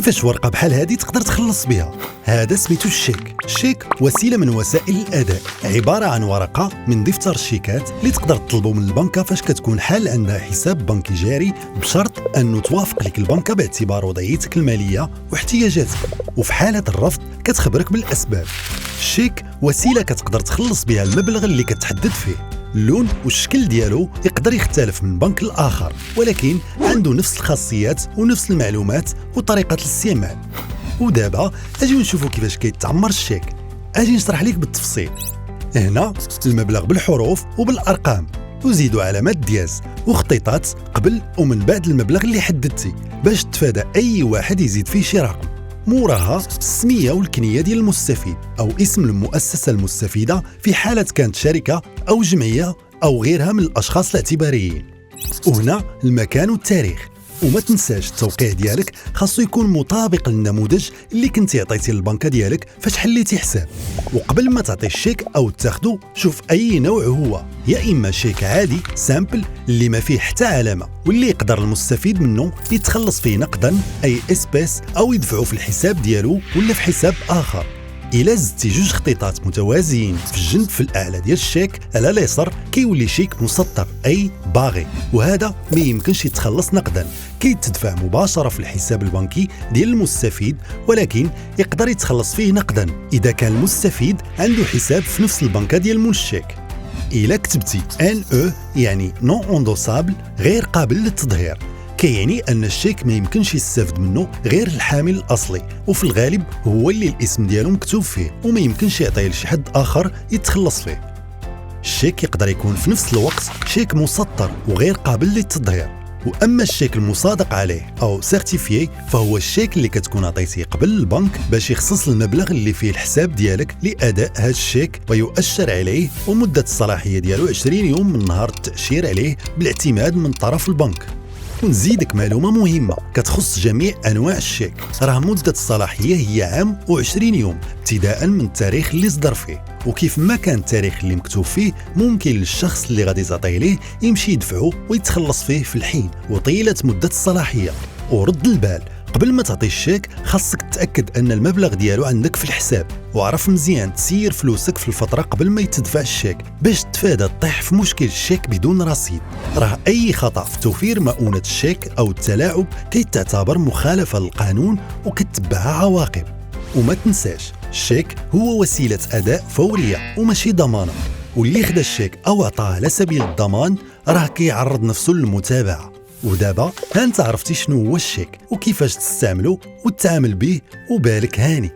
كيفاش ورقه بحال هذه تقدر تخلص بها؟ هذا سميتو الشيك. الشيك وسيله من وسائل الاداء، عباره عن ورقه من دفتر الشيكات اللي تقدر تطلبوا من البنكه فاش كتكون حال عندها حساب بنكي جاري، بشرط انه توافق لك البنكه باعتبار وضعيتك الماليه واحتياجاتك، وفي حاله الرفض كتخبرك بالاسباب. الشيك وسيله كتقدر تخلص بها المبلغ اللي كتحدد فيه. اللون والشكل ديالو يقدر يختلف من بنك لآخر، ولكن عنده نفس الخاصيات ونفس المعلومات وطريقة الاستعمال. ودابا اجي نشوفوا كيفاش كيتعمر الشيك. اجي نشرح لك بالتفصيل. هنا المبلغ بالحروف وبالارقام، وزيدوا علامات دياز وخطيطات قبل ومن بعد المبلغ اللي حددتي باش تفادى اي واحد يزيد فيه شي رقم. موراها السميه والكنيه ديال المستفيد او اسم المؤسسه المستفيده في حاله كانت شركه او جمعيه او غيرها من الاشخاص الاعتباريين. وهنا المكان والتاريخ، وما تنساش التوقيع ديالك خاصو يكون مطابق للنموذج اللي كنتي عطيتي للبنكه ديالك فاش حليتي حساب. وقبل ما تعطي الشيك او تاخذه شوف اي نوع هو، يا اما شيك عادي سامبل اللي ما فيه حتى علامه واللي يقدر المستفيد منه يتخلص فيه نقدا اي اسبيس او يدفعه في الحساب ديالو ولا في حساب اخر. إلا زدتي جوج خطيطات متوازيين في الجنب في الأعلى ديال الشيك على اليسار كيولي شيك مسطر أي باغي، وهذا ما يمكنش يتخلص نقدا، كيتدفع مباشرة في الحساب البنكي ديال المستفيد، ولكن يقدر يتخلص فيه نقدا إذا كان المستفيد عنده حساب في نفس البنكة ديال مول الشيك. إلا كتبتي NE يعني نون اندوسابل غير قابل للتظهير، كيعني أن الشيك ما يمكنش يستافد منه غير الحامل الأصلي، وفي الغالب هو اللي الاسم ديالو مكتوب فيه وما يمكنش يعطيه لشي حد آخر يتخلص فيه. الشيك يقدر يكون في نفس الوقت شيك مسطر وغير قابل للتظهير. وأما الشيك المصادق عليه أو سيرتيفيي فهو الشيك اللي كتكون عطيتيه قبل البنك باش يخصص المبلغ اللي فيه الحساب ديالك لأداء هذا الشيك ويؤشر عليه، ومدة الصلاحية ديالو 20 يوم من نهار التأشير عليه بالاعتماد من طرف البنك. ونزيدك معلومة مهمة كتخص جميع أنواع الشيك، راه مدة الصلاحية هي عام و20 يوم ابتداء من التاريخ اللي صدر فيه، وكيف ما كان التاريخ اللي مكتوب فيه ممكن للشخص اللي غادي تعطيه ليه يمشي يدفعه ويتخلص فيه في الحين وطيلة مدة الصلاحية. ورد البال قبل ما تعطي الشيك خاصك تتأكد أن المبلغ ديالو عندك في الحساب، وعرف مزيان تسير فلوسك في الفترة قبل ما يتدفع الشيك باش تفادى تطيح في مشكل الشيك بدون رصيد. راه أي خطأ في توفير مؤونة الشيك أو التلاعب كيتعتبر مخالفة للقانون وكتبعها عواقب. وما تنساش الشيك هو وسيلة أداء فورية وماشي ضمانة، واللي خدا الشيك أو عطاه على سبيل الضمان راه كيعرض نفسه للمتابعة. ودابا هانت عرفتي شنو هو الشيك وكيفاش تستعمله وتتعامل به، وبالك هاني.